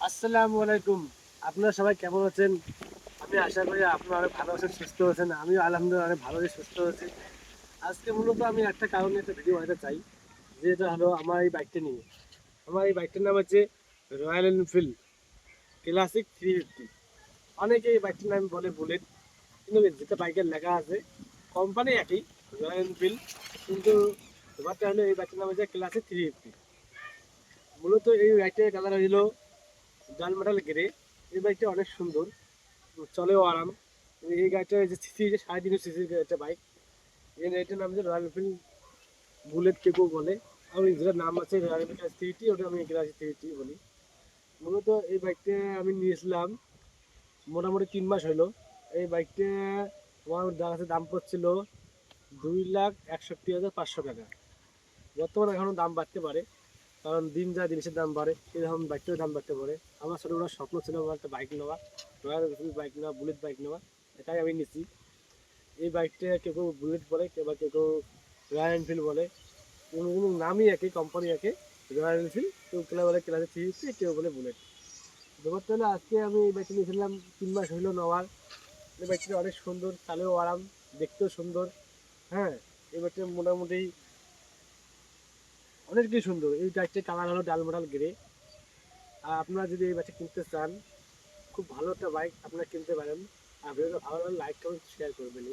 আসসালামু আলাইকুম। আপনারা সবাই কেমন আছেন? আমি আশা করি আপনারা অনেক ভালো আছেন, সুস্থ আছেন। আমিও আলহামদুলিল্লাহ অনেক ভালো আছি, সুস্থ আছি। আজকে মূলত আমি একটা কারণে একটা ভিডিও বানাতে চাই। যেটা হলো আমার এই বাইকটা নিয়ে। আমার এই বাইকটার নাম হচ্ছে রয়্যাল এনফিল্ড ক্লাসিক 350। অনেকে এই বাইকটার নাম বলে বুলেট, কিন্তু যেটা বাইকের লেখা আছে কোম্পানি একই, রয়্যাল এনফিল্ড। কিন্তু ব্যাপারটা হলো এই বাইকটার নাম হচ্ছে ক্লাসিক 350। মূলত এই বাইকটার কালার হলো ডাল মেটাল গ্রে। এই বাইকটা অনেক সুন্দর, চলেও আরাম। এই গাড়িটা যে সিসি, যে 350 সিসির একটা বাইক। এই গাড়িটার নাম হচ্ছে রয়্যাল এনফিল্ড বুলেট, কেউ বলে। আর যেটার নাম আছে রয়্যাল এনফিল্ড ক্লাস 350, ওটা আমি ক্লাস 350 বলি। মূলত এই বাইকটা আমি নিয়েছিলাম মোটামুটি 3 মাস হলো। এই বাইকটা আমার কাছে দাম পড়ছিল 2,61,500 টাকা। বর্তমানে এখনো দাম বাড়তে পারে, কারণ দিন যা জিনিসের দাম বাড়ে এরকম বাইকটার দাম বাড়তে পারে। আমার ছোটোবেলার স্বপ্ন ছিল আমার একটা বাইক নেওয়া, রয়্যাল এনফিল্ড বাইক নেওয়া, বুলেট বাইক নেওয়া। এটাই আমি নিচ্ছি। এই বাইকটা কেউ কেউ বুলেট বলে, কেউ বা কেউ কেউ রয়্যাল এনফিল্ড বলে। কোনো নামই একই, কোম্পানি একই, রয়্যাল এনফিল্ড। কেউ কেউ বলে ক্লাসে 350, কেউ বলে বুলেট। ব্যাপারটা হলো আজকে আমি এই বাইকটা নিয়েছিলাম, 3 মাস হইলো নেওয়ার। এই বাইকটা অনেক সুন্দর, চালেও আরাম, দেখতেও সুন্দর। হ্যাঁ, এই বাইকটা মোটামুটি অনেক কি সুন্দর। এই বাইকটার কালার হলো ডাল মডাল গ্রে। আর আপনারা যদি এই বাইকটা কিনতে চান, খুব ভালো একটা বাইক, আপনারা কিনতে পারেন। আর ভিডিওটা ভালো লাগলে লাইক কমেন্ট শেয়ার করবেন।